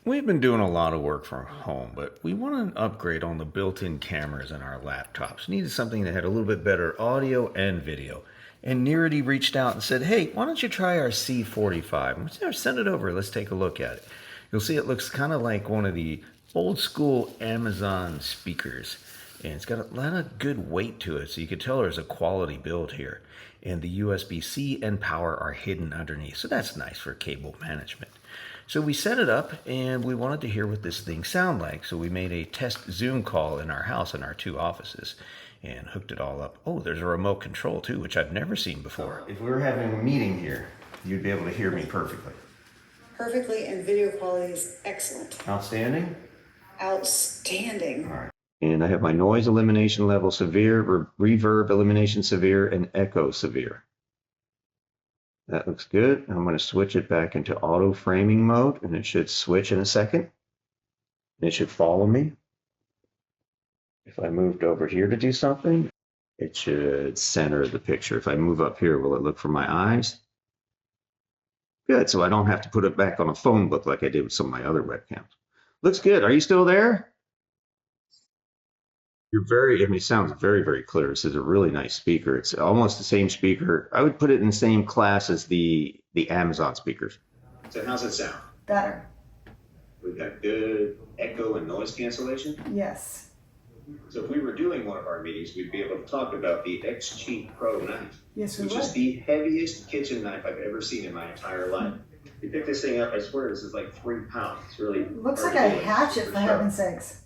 We've been doing a lot of work from home, but we want an upgrade on the built-in cameras in our laptops. Needed something that had a little bit better audio and video. And Nearity reached out and said, hey, why don't you try our C45? And we said, send it over, let's take a look at it. You'll see it looks kind of like one of the old school Amazon speakers. And it's got a lot of good weight to it, so you can tell there's a quality build here. And the USB-C and power are hidden underneath, so that's nice for cable management. So we set it up and we wanted to hear what this thing sounded like. So we made a test Zoom call in our house in our 2 offices and hooked it all up. Oh, there's a remote control too, which I've never seen before. If we were having a meeting here, you'd be able to hear me perfectly. Perfectly, and video quality is excellent. Outstanding? Outstanding. All right. And I have my noise elimination level severe, reverb elimination severe, and echo severe. That looks good. I'm going to switch it back into auto framing mode, and it should switch in a second. It should follow me. If I moved over here to do something, it should center the picture. If I move up here, will it look for my eyes? Good, so I don't have to put it back on a phone book like I did with some of my other webcams. Looks good. Are you still there? It sounds very, very clear. This is a really nice speaker. It's almost the same speaker. I would put it in the same class as the Amazon speakers. So how's it sound? Better. We've got good echo and noise cancellation. Yes. So if we were doing one of our meetings, we'd be able to talk about the X-Cheat Pro knife. Yes, we which would. is the heaviest kitchen knife I've ever seen in my entire life. You pick this thing up, I swear this is like 3 pounds. It's really looks like a hatchet, for heaven's sakes.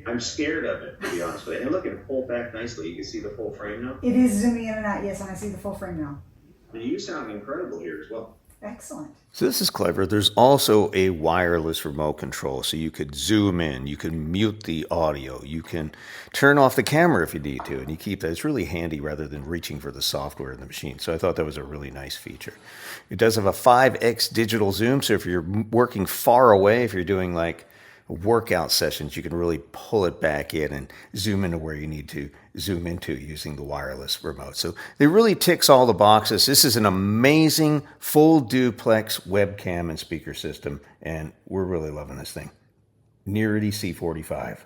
I'm scared of it, to be honest with you. And look, it pulled back nicely. You can see the full frame now. It is zooming in and out, yes, and I see the full frame now. And you sound incredible here as well. Excellent. So this is clever. There's also a wireless remote control, so you could zoom in, you can mute the audio, you can turn off the camera if you need to, and you keep that. It's really handy rather than reaching for the software in the machine. So I thought that was a really nice feature. It does have a 5x digital zoom, so if you're working far away, if you're doing like workout sessions, you can really pull it back in and zoom into where you need to zoom into using the wireless remote. So it really ticks all the boxes. This is an amazing full duplex webcam and speaker system, and we're really loving this thing. Nearity C45.